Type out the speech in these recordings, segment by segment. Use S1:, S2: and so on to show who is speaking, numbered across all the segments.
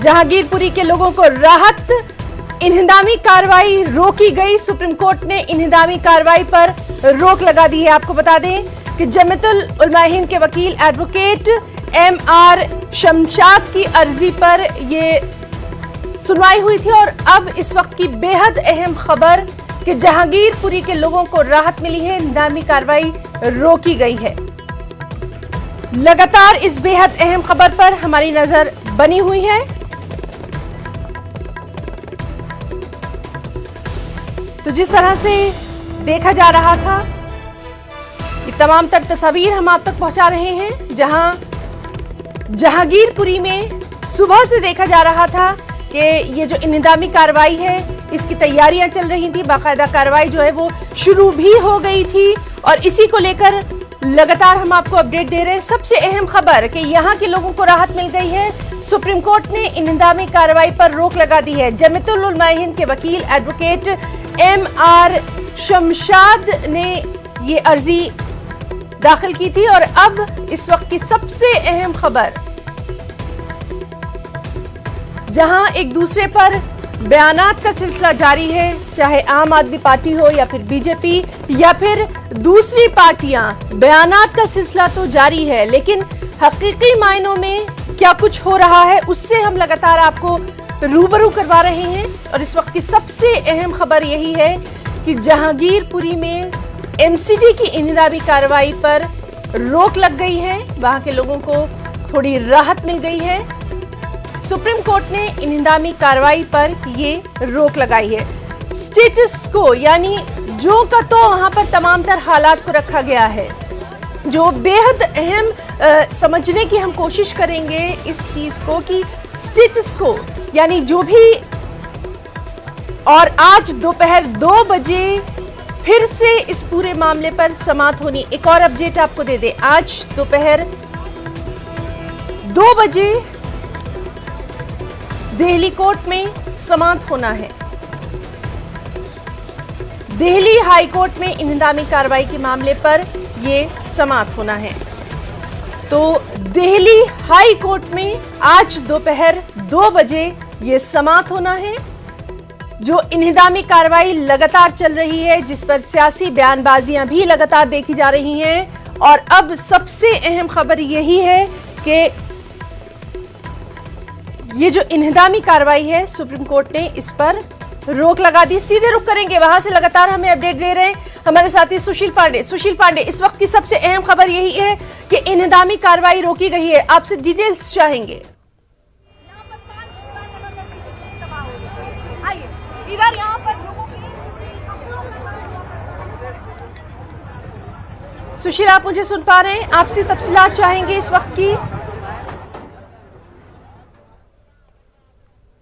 S1: जहांगीरपुरी के लोगों को राहत, इन्हदामी कार्रवाई रोकी गई। सुप्रीम कोर्ट ने इन्हदामी कार्रवाई पर रोक लगा दी है। आपको बता दें कि जमीयतुल उलमा हिंद के वकील एडवोकेट MR शमशाद की अर्जी पर यह सुनवाई हुई थी और अब इस वक्त की बेहद अहम खबर कि जहांगीरपुरी के लोगों को राहत मिली है, इन्हदामी कार्रवाई रोकी गई है। लगातार इस बेहद अहम खबर पर हमारी नजर बनी हुई है। तो जिस तरह से देखा जा रहा था, ये तमाम तर तस्वीर हम आप तक पहुंचा रहे हैं, जहां जहांगीरपुरी में सुबह से देखा जा रहा था कि ये जो इन्हदामी कार्रवाई है इसकी तैयारियां चल रही थी। बाकायदा कार्रवाई जो है वो शुरू भी हो गई थी और इसी को लेकर लगातार हम आपको अपडेट दे रहे हैं। सबसे अहम खबर कि यहाँ के लोगों को राहत मिल गई है। सुप्रीम कोर्ट ने इन्हदामी कार्रवाई पर रोक लगा दी है। जमीयतुल उलमा हिंद के वकील एडवोकेट MR शमशाद ने ये अर्जी दाखिल की थी और अब इस वक्त की सबसे अहम खबर, जहां एक दूसरे पर बयानात का सिलसिला जारी है, चाहे आम आदमी पार्टी हो या फिर बीजेपी या फिर दूसरी पार्टियां, बयानात का सिलसिला तो जारी है, लेकिन हकीकी मायनों में क्या कुछ हो रहा है उससे हम लगातार आपको रूबरू करवा रहे हैं। और इस वक्त की सबसे अहम खबर यही है कि जहांगीरपुरी में MCD की इन्हदामी कार्रवाई पर रोक लग गई है, वहां के लोगों को थोड़ी राहत मिल गई है। सुप्रीम कोर्ट ने इन्हदामी कार्रवाई पर ये रोक लगाई है। स्टेटस को यानी जो का तो वहां पर तमाम तर हालात को रखा गया है, जो बेहद अहम समझने की हम कोशिश करेंगे इस चीज को कि स्टेटस को यानी जो भी, और आज दोपहर 2 बजे फिर से इस पूरे मामले पर समाअत होनी। एक और अपडेट आपको दे दें, आज दोपहर 2 बजे दिल्ली कोर्ट में समाअत होना है। दिल्ली हाई कोर्ट में इन्हदामी कार्रवाई के मामले पर यह समाअत होना है। तो दिल्ली हाई कोर्ट में आज दोपहर 2 बजे यह समाअत होना है। जो इन्हदामी कार्रवाई लगातार चल रही है, जिस पर सियासी बयानबाजियां भी लगातार देखी जा रही हैं, और अब सबसे अहम खबर यही है कि ये जो इन्हदामी कार्रवाई है, सुप्रीम कोर्ट ने इस पर रोक लगा दी। सीधे रुक करेंगे, वहां से लगातार हमें अपडेट दे रहे हैं हमारे साथी सुशील पांडे। सुशील पांडे, इस वक्त की सबसे अहम खबर यही है कि इन्हदामी कार्रवाई रोकी गई है, आपसे डिटेल्स चाहेंगे। इधर यहाँ पर सुशील, आप मुझे सुन पा रहे हैं? आपसे तफसीलात चाहेंगे इस वक्त की।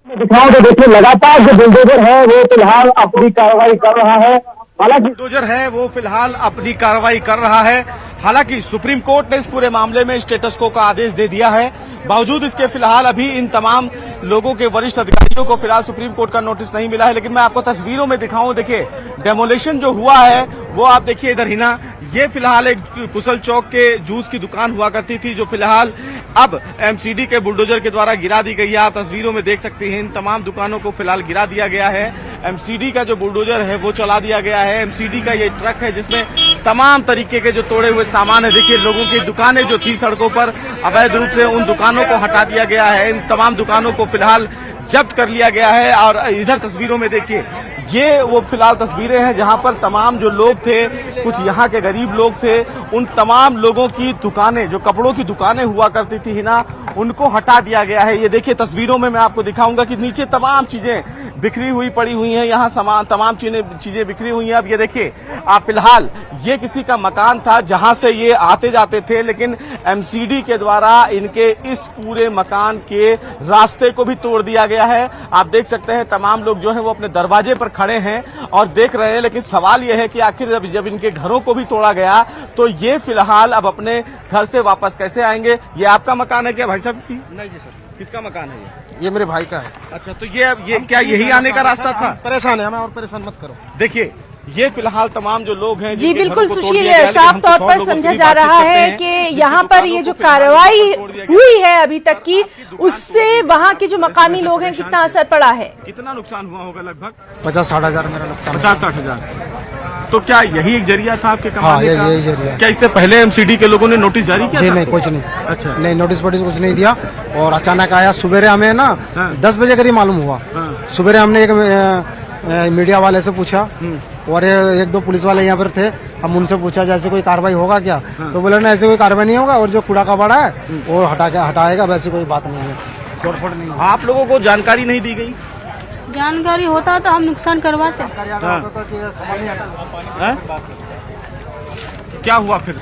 S2: दिखाओ तो देखिए, लगातार जो बुलडोजर है वो फिलहाल अपनी कार्रवाई कर रहा है। हालांकि
S3: बुलडोजर है वो फिलहाल अपनी कार्रवाई कर रहा है। हालांकि सुप्रीम कोर्ट ने इस पूरे मामले में स्टेटस को का आदेश दे दिया है। बावजूद इसके फिलहाल अभी इन तमाम लोगों के वरिष्ठ अधिकारियों को फिलहाल सुप्रीम कोर्ट का नोटिस नहीं मिला है। लेकिन मैं आपको तस्वीरों में दिखाऊं, देखिए डेमोलेशन जो हुआ है वो आप देखिए इधर ही ना, ये फिलहाल एक कुशल चौक के जूस की दुकान हुआ करती थी, जो फिलहाल अब MCD के बुलडोजर के द्वारा गिरा दी गई है। आप तस्वीरों में देख सकते हैं इन तमाम दुकानों को फिलहाल गिरा दिया गया है। MCD का जो बुलडोजर है वो चला दिया गया है। MCD का ये ट्रक है जिसमें तमाम तरीके के जो तोड़े हुए सामान है, देखिए लोगों की दुकानें जो थी सड़कों पर अवैध रूप से, उन दुकानों को हटा दिया गया है। इन तमाम दुकानों को फिलहाल जब्त कर लिया गया है। और इधर तस्वीरों में देखिए, ये वो फिलहाल तस्वीरें हैं जहां पर तमाम जो लोग थे, कुछ यहाँ के गरीब लोग थे, उन तमाम लोगों की दुकानें, जो कपड़ों की दुकानें हुआ करती थी ना, उनको हटा दिया गया है। ये देखिए तस्वीरों में मैं आपको दिखाऊंगा कि नीचे तमाम चीजें बिखरी हुई पड़ी हुई हैं, यहाँ सामान तमाम चीजें बिखरी हुई हैं। अब ये देखिए आप फिलहाल ये किसी का मकान था जहां से ये आते जाते थे, लेकिन MCD के द्वारा इनके इस पूरे मकान के रास्ते को भी तोड़ दिया गया है। आप देख सकते हैं तमाम लोग जो है वो अपने दरवाजे पर खड़े हैं और देख रहे हैं। लेकिन सवाल यह है कि आखिर जब इनके घरों को भी तोड़ा गया तो ये फिलहाल अब अपने घर से वापस कैसे आएंगे? ये आपका मकान है क्या भाई साहब?
S4: नहीं जी सर।
S3: किसका मकान है
S4: ये मेरे भाई का है।
S3: अच्छा, तो ये क्या यही आने का रास्ता था?
S4: परेशान है, हमें और परेशान मत करो।
S3: देखिए ये फिलहाल तमाम जो लोग हैं
S1: जी
S3: जिनके
S1: बिल्कुल
S3: घरों को तोड़
S1: सुशील,
S3: दिया गया, लेकिन
S1: साफ
S3: हम
S1: तौर
S3: कुछ और
S1: पर
S3: लोगों से
S1: समझा
S3: भी
S1: जा
S3: बातचीत
S1: रहा
S3: करते
S1: है
S3: हैं
S1: कि
S3: जिनकी
S1: यहाँ पर
S3: दुकानों
S1: ये
S3: को
S1: जो
S3: फिलहाल
S1: कार्रवाई
S3: तोड़ दिया गया।
S1: हुई है अभी तक की, उससे वहाँ के जो मकामी लोग हैं कितना असर पड़ा है?
S3: कितना नुकसान हुआ होगा? लगभग
S4: 50-60 हजार मेरा नुकसान हुआ।
S3: 50-60 हजार। तो क्या यही एक जरिया था आपके
S4: हाँ,
S3: कमाने का?
S4: यही जरिया।
S3: क्या इससे पहले एमसीडी के लोगों ने नोटिस जारी किया
S4: जी
S3: था
S4: नहीं,
S3: आपको?
S4: कुछ नहीं।
S3: अच्छा।
S4: नहीं, नोटिस वोटिस कुछ नहीं दिया। और अचानक आया सुबेरे, हमें ना
S3: हाँ।
S4: 10 बजे करीब मालूम हुआ।
S3: हाँ।
S4: सुबेरे हमने एक मीडिया वाले से पूछा और एक दो पुलिस वाले यहाँ पर थे। हम उनसे पूछा जैसे कोई कार्रवाई होगा क्या, तो बोले ना ऐसे कोई कार्रवाई नहीं होगा, और जो कूड़ा कबाड़ा है वो हटाएगा, वैसे कोई बात नहीं है, तोड़फोड़ नहीं है।
S3: आप लोगों को जानकारी नहीं दी गई?
S5: जानकारी होता तो हम नुकसान करवाते।
S3: हैं? क्या हुआ फिर?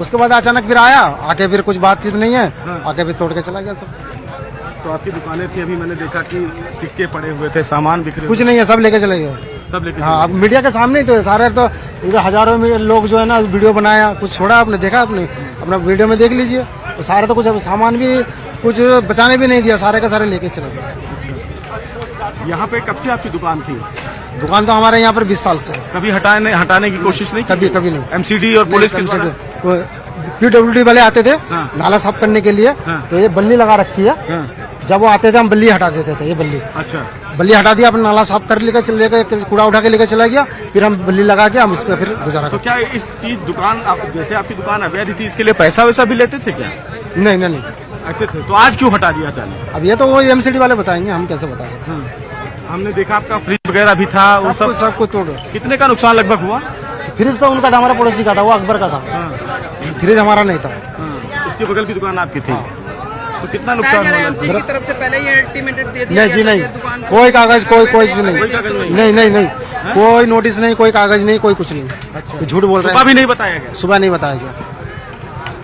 S4: उसके बाद अचानक फिर आया, आके फिर कुछ बातचीत नहीं है, आके फिर तोड़ के चला गया सब।
S3: तो आपकी दुकानें थी, अभी मैंने देखा कि सिक्के पड़े हुए थे, सामान बिखरे
S4: कुछ
S3: हुए
S4: नहीं है, सब लेके चले गए।
S3: थे, सब लेके
S4: हाँ, अब मीडिया के सामने ही तो है सारे। तो इधर हजारों में लोग जो है ना वीडियो बनाया, कुछ छोड़ा आपने देखा, आपने अपना वीडियो में देख लीजिए। तो सारे तो कुछ अब सामान भी कुछ बचाने भी नहीं दिया, सारे का सारे लेके चले गए।
S3: यहाँ पे कब से आपकी दुकान थी?
S4: दुकान तो हमारे यहाँ पर 20 साल से है।
S3: कभी हटाने की कोशिश नहीं की?
S4: कभी नहीं।
S3: एमसीडी और पुलिस के द्वारा?
S4: PWD वाले आते थे
S3: हाँ।
S4: नाला साफ करने के लिए,
S3: हाँ।
S4: तो ये बल्ली लगा रखी है।
S3: हाँ।
S4: जब वो आते थे हम बल्ली हटा देते थे, ये बल्ली
S3: अच्छा।
S4: बल्ली हटा दिया, अपना नाला साफ कर लेकर कूड़ा उठा के लेकर चला गया, फिर हम बल्ली लगा के हम इस पे फिर गुजारा
S3: तो
S4: करते।
S3: क्या इस चीज दुकान जैसे आपकी दुकान अवैध थी, इसके लिए पैसा वैसा भी लेते थे क्या?
S4: नहीं,
S3: ऐसे थे, तो आज क्यों हटा दिया अचानक?
S4: अब ये तो वो MCD वाले बताएंगे, हम कैसे बता सकते हैं।
S3: हमने देखा आपका फ्रिज वगैरह भी था, वो
S4: सब कुछ तोड़।
S3: कितने का नुकसान लगभग हुआ?
S4: फ्रिज तो उनका था, हमारा पड़ोसी का था, वो अकबर का था। फ्रिज हमारा नहीं था।
S3: उसके बगल की दुकान आपकी थी। तो कितना नुकसान हुआ?
S6: की तरफ से पहले ही अल्टीमेटेड दे दिया
S4: नहीं जी,
S6: गया था
S4: नहीं,
S6: कि दुकान को-
S4: कोई कागज कोई चीज
S3: कोई कागज
S4: नहीं, नहीं, कोई नोटिस नहीं, कोई कागज नहीं, कोई कुछ नहीं। ये झूठ बोल रहे
S3: सुबह
S4: हैं।
S3: भी नहीं बताया गया?
S4: सुबह नहीं बताया गया।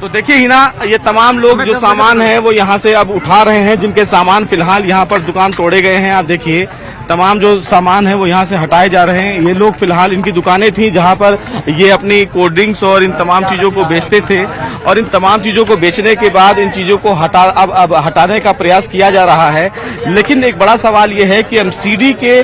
S3: तो देखिए ही ना, ये तमाम लोग जो सामान है वो यहाँ से अब उठा रहे हैं, जिनके सामान फिलहाल यहाँ पर दुकान तोड़े गए हैं। आप देखिए तमाम जो सामान है वो यहाँ से हटाए जा रहे हैं। ये लोग फिलहाल, इनकी दुकानें थी जहाँ पर ये अपनी कोल्ड ड्रिंक्स और इन तमाम चीजों को बेचते थे, और इन तमाम चीजों को बेचने के बाद इन चीजों को अब हटाने का प्रयास किया जा रहा है। लेकिन एक बड़ा सवाल ये है कि एमसीडी के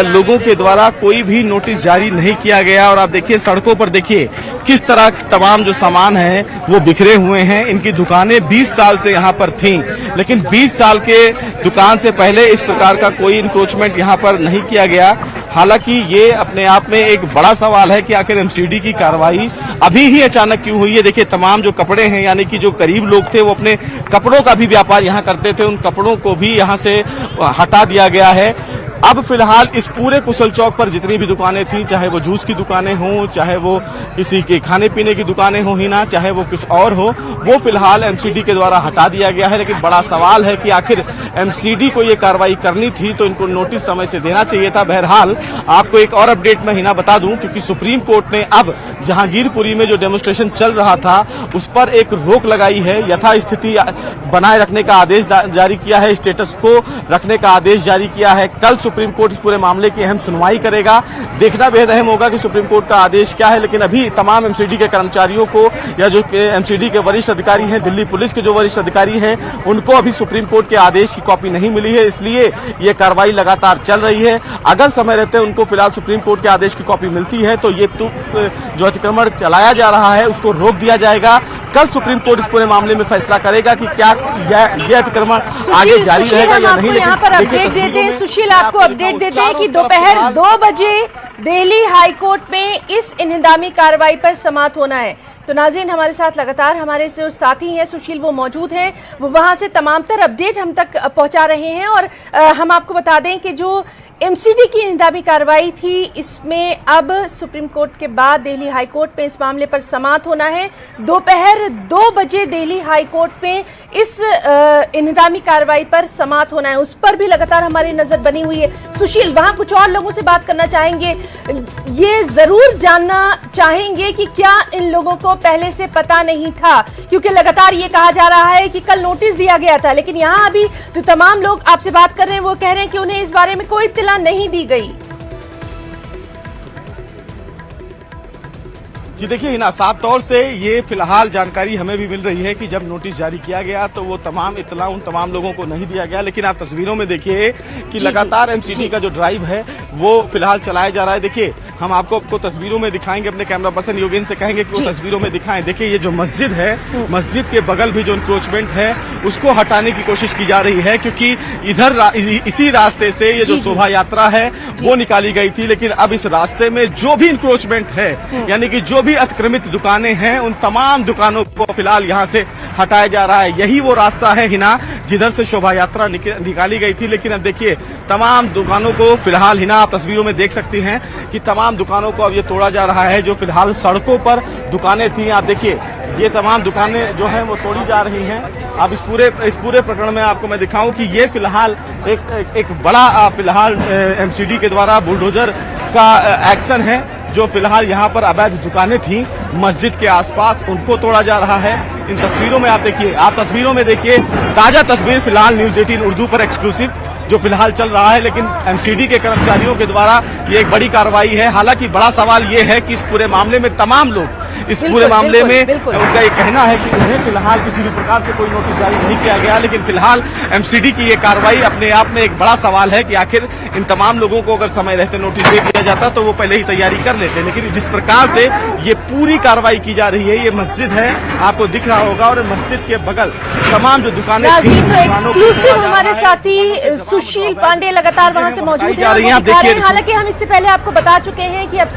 S3: लोगों के द्वारा कोई भी नोटिस जारी नहीं किया गया। और आप देखिए सड़कों पर देखिए किस तरह तमाम जो सामान है वो बिखरे हुए हैं। इनकी दुकानें 20 साल से यहाँ पर थीं, लेकिन 20 साल के दुकान से पहले इस प्रकार का कोई इंक्रोचमेंट यहाँ पर नहीं किया गया। हालांकि ये अपने आप में एक बड़ा सवाल है कि आखिर एमसीडी की कार्रवाई अभी ही अचानक क्यों हुई है। देखिए तमाम जो कपड़े हैं, यानी कि जो गरीब लोग थे वो अपने कपड़ों का भी व्यापार यहाँ करते थे, उन कपड़ों को भी यहाँ से हटा दिया गया है। अब फिलहाल इस पूरे कुशल चौक पर जितनी भी दुकानें थी, चाहे वो जूस की दुकानें हों, चाहे वो किसी के खाने पीने की दुकानें हों ही ना, चाहे वो कुछ और हो, वो फिलहाल एमसीडी के द्वारा हटा दिया गया है। लेकिन बड़ा सवाल है कि आखिर एमसीडी को ये कार्रवाई करनी थी तो इनको नोटिस समय से देना चाहिए था। बहरहाल आपको एक और अपडेट मैं हिना बता दूं, क्योंकि सुप्रीम कोर्ट ने अब जहांगीरपुरी में जो डेमोन्स्ट्रेशन चल रहा था उस पर एक रोक लगाई है। यथास्थिति बनाए रखने का आदेश जारी किया है, स्टेटस को रखने का आदेश जारी किया है। कल सुप्रीम कोर्ट इस पूरे मामले की अहम सुनवाई करेगा। देखना बेहद अहम होगा कि सुप्रीम कोर्ट का आदेश क्या है। लेकिन अभी तमाम एमसीडी के कर्मचारियों को, या जो एमसीडी के वरिष्ठ अधिकारी हैं, दिल्ली पुलिस के जो वरिष्ठ अधिकारी हैं, उनको अभी सुप्रीम कोर्ट के आदेश की कॉपी नहीं मिली है, इसलिए ये कार्रवाई लगातार चल रही है। अगर समय रहते उनको फिलहाल सुप्रीम कोर्ट के आदेश की कॉपी मिलती है तो ये जो अतिक्रमण चलाया जा रहा है उसको रोक दिया जाएगा। कल सुप्रीम कोर्ट इस पूरे मामले में फैसला करेगा कि क्या यह अतिक्रमण आगे जारी रहेगा या नहीं।
S1: यहाँ पर अपडेट देते हैं सुशील, आपको अपडेट देते हैं कि दोपहर 2 बजे दिल्ली हाईकोर्ट में इस इन्हदामी कार्रवाई पर समाप्त होना है। तो नाज़रीन, हमारे साथ लगातार हमारे जो साथी हैं सुशील, वो मौजूद हैं, वो वहां से तमाम तर अपडेट हम तक पहुंचा रहे हैं। और हम आपको बता दें कि जो एमसीडी की इन्हदामी कार्रवाई थी, इसमें अब सुप्रीम कोर्ट के बाद दिल्ली हाई कोर्ट में इस मामले पर समाप्त होना है। दोपहर 2 बजे दिल्ली हाई कोर्ट में इस इन्हदामी कार्रवाई पर समाप्त होना है, उस पर भी लगातार हमारी नजर बनी हुई है। सुशील, वहां कुछ और लोगों से बात करना चाहेंगे, ये जरूर जानना चाहेंगे कि क्या इन लोगों को पहले से पता नहीं था, क्योंकि लगातार ये कहा जा रहा है कि कल नोटिस दिया गया था, लेकिन यहाँ अभी जो तमाम लोग आपसे बात कर रहे हैं वो कह रहे हैं कि उन्हें इस बारे में कोई इत्तला नहीं दी गई।
S3: जी देखिए हिना, साफ तौर से ये फिलहाल जानकारी हमें भी मिल रही है कि जब नोटिस जारी किया गया तो वो तमाम इत्तला उन तमाम लोगों को नहीं दिया गया, लेकिन आप तस्वीरों में देखिए कि लगातार एमसीडी का जो ड्राइव है वो फिलहाल चलाया जा रहा है। देखिए हम आपको तस्वीरों में दिखाएंगे, अपने कैमरा पर्सन योगेंद्र से कहेंगे कि वो तस्वीरों में दिखाएं। देखिए ये जो मस्जिद है, मस्जिद के बगल भी जो इंक्रोचमेंट है उसको हटाने की कोशिश की जा रही है, क्योंकि इधर इसी रास्ते से ये जो शोभा यात्रा है वो निकाली गई थी, लेकिन अब इस रास्ते में जो भी इंक्रोचमेंट है यानी कि जो भी अतिक्रमित दुकानें हैं उन तमाम दुकानों को फिलहाल यहाँ से हटाया जा रहा है। यही वो रास्ता है हिना जिधर से शोभा यात्रा निकाली गई थी, लेकिन अब देखिए तमाम दुकानों को फिलहाल हिना आप तस्वीरों में देख सकती हैं कि तमाम दुकानों को अब ये तोड़ा जा रहा है। जो फिलहाल सड़कों पर दुकानें थी, आप देखिए ये तमाम दुकानें जो हैं वो तोड़ी जा रही हैं। अब इस पूरे प्रकरण में आपको मैं दिखाऊं कि ये फिलहाल एक बड़ा फिलहाल एमसीडी के द्वारा बुलडोजर का एक्शन है। जो फिलहाल यहाँ पर अवैध दुकानें थी मस्जिद के आसपास उनको तोड़ा जा रहा है। इन तस्वीरों में आप तस्वीरों में देखिए, ताजा तस्वीर फिलहाल न्यूज 18 उर्दू पर एक्सक्लूसिव जो फिलहाल चल रहा है, लेकिन एमसीडी के कर्मचारियों के द्वारा ये एक बड़ी कार्रवाई है। हालांकि बड़ा सवाल ये है कि इस पूरे मामले में तमाम लोग इस पूरे मामले में उनका ये कहना है कि उन्हें फिलहाल किसी भी प्रकार से कोई नोटिस जारी नहीं किया गया, लेकिन फिलहाल एमसीडी की ये कार्रवाई अपने आप में एक बड़ा सवाल है कि आखिर इन तमाम लोगों को अगर समय रहते नोटिस दे दिया जाता तो वो पहले ही तैयारी कर लेते। लेकिन जिस प्रकार से ये पूरी कार्रवाई की जा रही है, ये मस्जिद है आपको दिख रहा होगा, और मस्जिद के बगल तमाम जो दुकानें
S1: एक्सक्लूसिव हमारे साथी सुशील पांडे लगातार वहां से मौजूद है। हालांकि हम इससे पहले आपको बता चुके हैं कि अब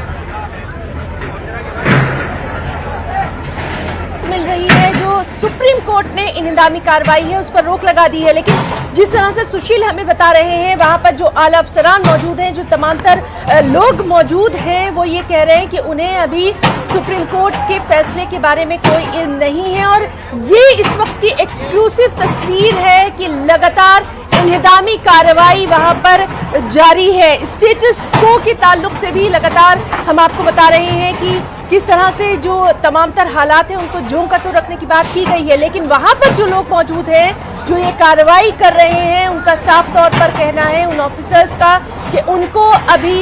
S1: मिल रही है जो सुप्रीम कोर्ट ने इन हंगामी कार्रवाई है उस पर रोक लगा दी है, लेकिन जिस तरह से सुशील हमें बता रहे हैं वहां पर जो आला अफसरान मौजूद हैं, जो तमामतर लोग मौजूद हैं, वो ये कह रहे हैं कि उन्हें अभी सुप्रीम कोर्ट के फैसले के बारे में कोई इल्म नहीं है। और ये इस वक्त की एक्सक्लूसिव तस्वीर है कि लगातार इंहदामी कार्रवाई वहां पर जारी है। स्टेटस को के ताल्लुक से भी लगातार हम आपको बता रहे हैं कि किस तरह से जो तमामतर हालात हैं उनको जों का तो रखने की बात की गई है, लेकिन वहां पर जो लोग मौजूद हैं जो ये कार्रवाई कर रहे हैं उनका साफ तौर पर कहना है उन ऑफिसर्स का कि उनको अभी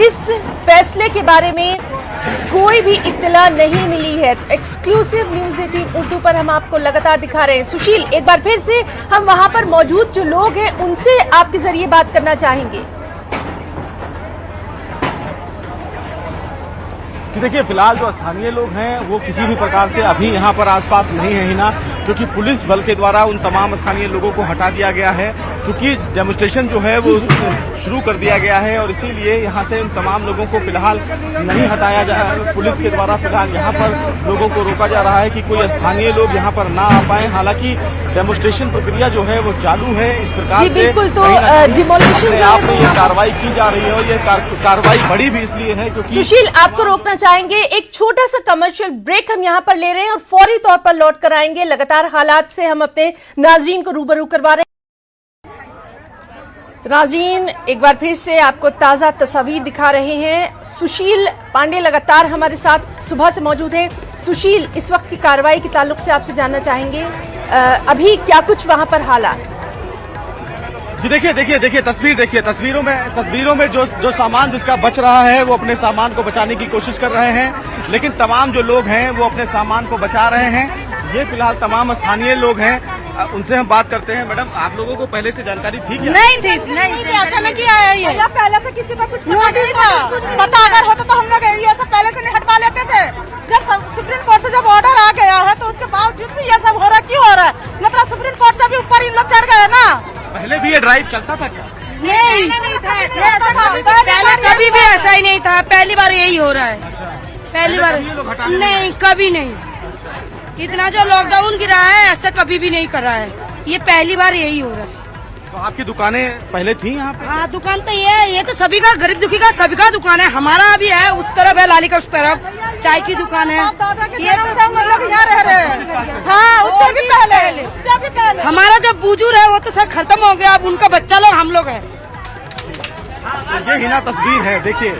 S1: इस फैसले के बारे में कोई भी इत्तला नहीं मिली है। तो एक्सक्लूसिव न्यूज 18 उर्दू पर हम आपको लगातार दिखा रहे हैं। सुशील, एक बार फिर से हम वहां पर मौजूद जो लोग हैं उनसे आपके जरिए बात करना चाहेंगे।
S3: देखिए फिलहाल जो स्थानीय लोग हैं वो किसी भी प्रकार से अभी यहाँ पर आसपास नहीं है हिना, क्योंकि पुलिस बल के द्वारा उन तमाम स्थानीय लोगों को हटा दिया गया है। चूंकि डेमोन्स्ट्रेशन जो है वो शुरू कर दिया गया है और इसीलिए यहाँ से उन तमाम लोगों को फिलहाल नहीं हटाया जा रहा है। पुलिस के द्वारा फिलहाल यहाँ पर लोगों को रोका जा रहा है कि कोई स्थानीय लोग यहाँ पर ना आ पाए। हालांकि डेमोन्स्ट्रेशन प्रक्रिया जो है वो चालू है। इस प्रकार से
S1: बिल्कुल, तो डिमोलिशन
S3: आपने ये कार्रवाई की जा रही है और ये कार्रवाई बड़ी भी इसलिए है क्योंकि
S1: सुशील आपको रोकना चाहेंगे, एक छोटा सा कमर्शियल ब्रेक हम यहाँ पर ले रहे हैं और फौरी तौर पर लौट कर आएंगे। लगातार हालात से हम अपने नाजरीन को रूबरू करवा रहे हैं। नाज़रीन, एक बार फिर से आपको ताज़ा तस्वीर दिखा रहे हैं। सुशील पांडे लगातार हमारे साथ सुबह से मौजूद हैं। सुशील, इस वक्त की कार्रवाई के ताल्लुक से आपसे जानना चाहेंगे अभी क्या कुछ वहां पर हालात?
S3: जी देखिए तस्वीरों में जो सामान जिसका बच रहा है वो अपने सामान को बचाने की कोशिश कर रहे हैं, लेकिन तमाम जो लोग हैं वो अपने सामान को बचा रहे हैं। ये फिलहाल तमाम स्थानीय लोग हैं, उनसे हम बात करते हैं। मैडम, आप लोगों को पहले से जानकारी थी क्या?
S5: नहीं थी, अचानक ही आया ये।
S7: पहले से किसी को कुछ पता नहीं था। पता अगर होता तो हम लोग ये सब पहले से नहीं हटवा लेते थे। जब सुप्रीम कोर्ट से जब ऑर्डर आ गया है तो उसके बावजूद भी ये सब हो रहा है, क्यों हो रहा है? मतलब सुप्रीम कोर्ट से भी ऊपर इन लोग चढ़ गए ना।
S3: पहले भी ये ड्राइव चलता था क्या?
S5: नहीं पहले कभी भी ऐसा ही नहीं था, पहली बार यही हो रहा है। पहली बार नहीं, कभी नहीं। इतना जो लॉकडाउन गिरा है ऐसा कभी भी नहीं करा है, ये पहली बार यही हो रहा है।
S3: तो आपकी दुकानें पहले थी यहाँ पे?
S5: हाँ, दुकान तो ये तो सभी का, गरीब दुखी का सभी का दुकान है। हमारा भी है, उस तरफ है लाली का, उस तरफ चाय की दुकान है।
S7: हाँ, उससे भी पहले
S5: हमारा जो बुजुर्ग है वो तो सर खत्म हो गया, अब उनका बच्चा लोग हम लोग है।
S3: ये हिना तस्वीर है, देखिए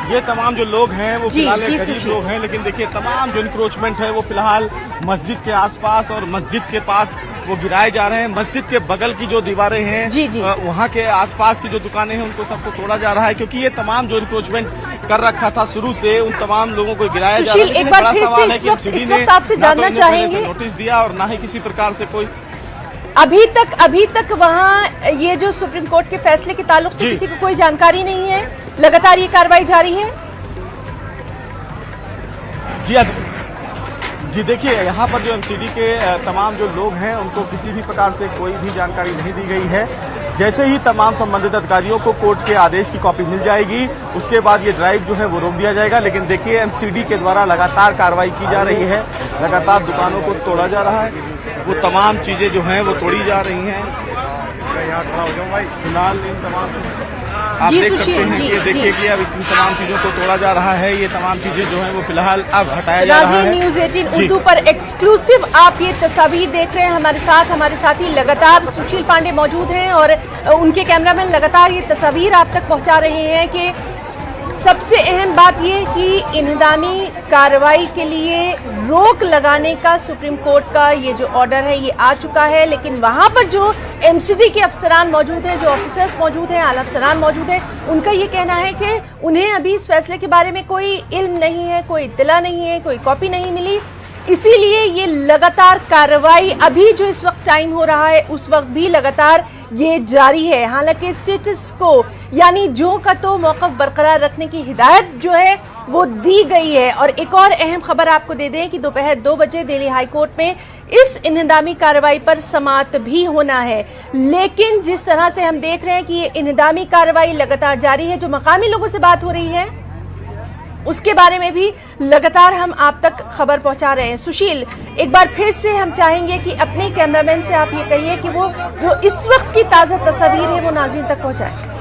S3: ये तमाम जो लोग हैं वो फिलहाल गरीब लोग हैं, लेकिन देखिए तमाम जो इंक्रोचमेंट है वो फिलहाल मस्जिद के आसपास और मस्जिद के पास वो गिराए जा रहे हैं। मस्जिद के बगल की जो दीवारें हैं,
S1: जी, जी।
S3: वहाँ के आसपास की जो दुकानें हैं उनको सबको तोड़ा जा रहा है, क्योंकि ये तमाम जो इंक्रोचमेंट कर रखा था शुरू से, उन तमाम लोगों को गिराया जा रहा है।
S1: सुशील, एक बार फिर से इस वक्त आपसे जानना चाहेंगे,
S3: नोटिस दिया और ना ही किसी प्रकार से कोई
S1: अभी तक वहाँ ये जो सुप्रीम कोर्ट के फैसले के ताल्लुक से किसी को कोई जानकारी नहीं है, लगातार ये कार्रवाई जारी है।
S3: जी देखिए, यहाँ पर जो एमसीडी के तमाम जो लोग हैं उनको किसी भी प्रकार से कोई भी जानकारी नहीं दी गई है। जैसे ही तमाम संबंधित अधिकारियों को कोर्ट के आदेश की कॉपी मिल जाएगी, उसके बाद ये ड्राइव जो है वो रोक दिया जाएगा। लेकिन देखिए, एमसीडी के द्वारा लगातार कार्रवाई की जा रही है, लगातार दुकानों को तोड़ा जा रहा है, वो तमाम चीजें जो हैं वो तोड़ी जा रही हैं। यहाँ खड़ा हो जाऊँ भाई, फिलहाल इन तमाम आप
S1: जी,
S3: देख सकते
S1: सुशील,
S3: हैं
S1: जी,
S3: ये देखिए
S1: जी।
S3: कि अब इन तमाम चीजों को तोड़ा जा रहा है। ये तमाम चीजें जो हैं वो फिलहाल अब हटाया जा रहा
S1: नाज़रीन,
S3: है।
S1: न्यूज़ 18
S3: जी।
S1: उर्दू पर एक्सक्लूसिव आप ये तस्वीर देख रहे हैं। हमारे साथी लगातार सुशील पांडे मौजूद हैं और उनके कैमरामैन लगातार ये तस्वीर आप तक पहुंचा रहे हैं कि सबसे अहम बात ये कि इंहदामी कार्रवाई के लिए रोक लगाने का सुप्रीम कोर्ट का ये जो ऑर्डर है ये आ चुका है। लेकिन वहाँ पर जो एमसीडी के अफसरान मौजूद हैं, जो ऑफिसर्स मौजूद हैं, आला अफसरान मौजूद हैं, उनका ये कहना है कि उन्हें अभी इस फैसले के बारे में कोई इल्म नहीं है, कोई इत्तला नहीं है, कोई कॉपी नहीं मिली। इसीलिए ये लगातार कार्रवाई अभी जो इस वक्त टाइम हो रहा है उस वक्त भी लगातार ये जारी है। हालांकि स्टेटस को यानी जो का तो मौक़िफ़ बरकरार रखने की हिदायत जो है वो दी गई है। और एक और अहम खबर आपको दे दें कि दोपहर 2 बजे दिल्ली हाई कोर्ट में इस इंहदामी कार्रवाई पर समाअत भी होना है। लेकिन जिस तरह से हम देख रहे हैं कि ये इंहदामी कार्रवाई लगातार जारी है, जो मकामी लोगों से बात हो रही है उसके बारे में भी लगातार हम आप तक खबर पहुंचा रहे हैं। सुशील, एक बार फिर से हम चाहेंगे कि अपने कैमरामैन से आप ये कहिए कि वो जो इस वक्त की ताज़ा तस्वीर है वो नाज़रीन तक पहुंचाएं।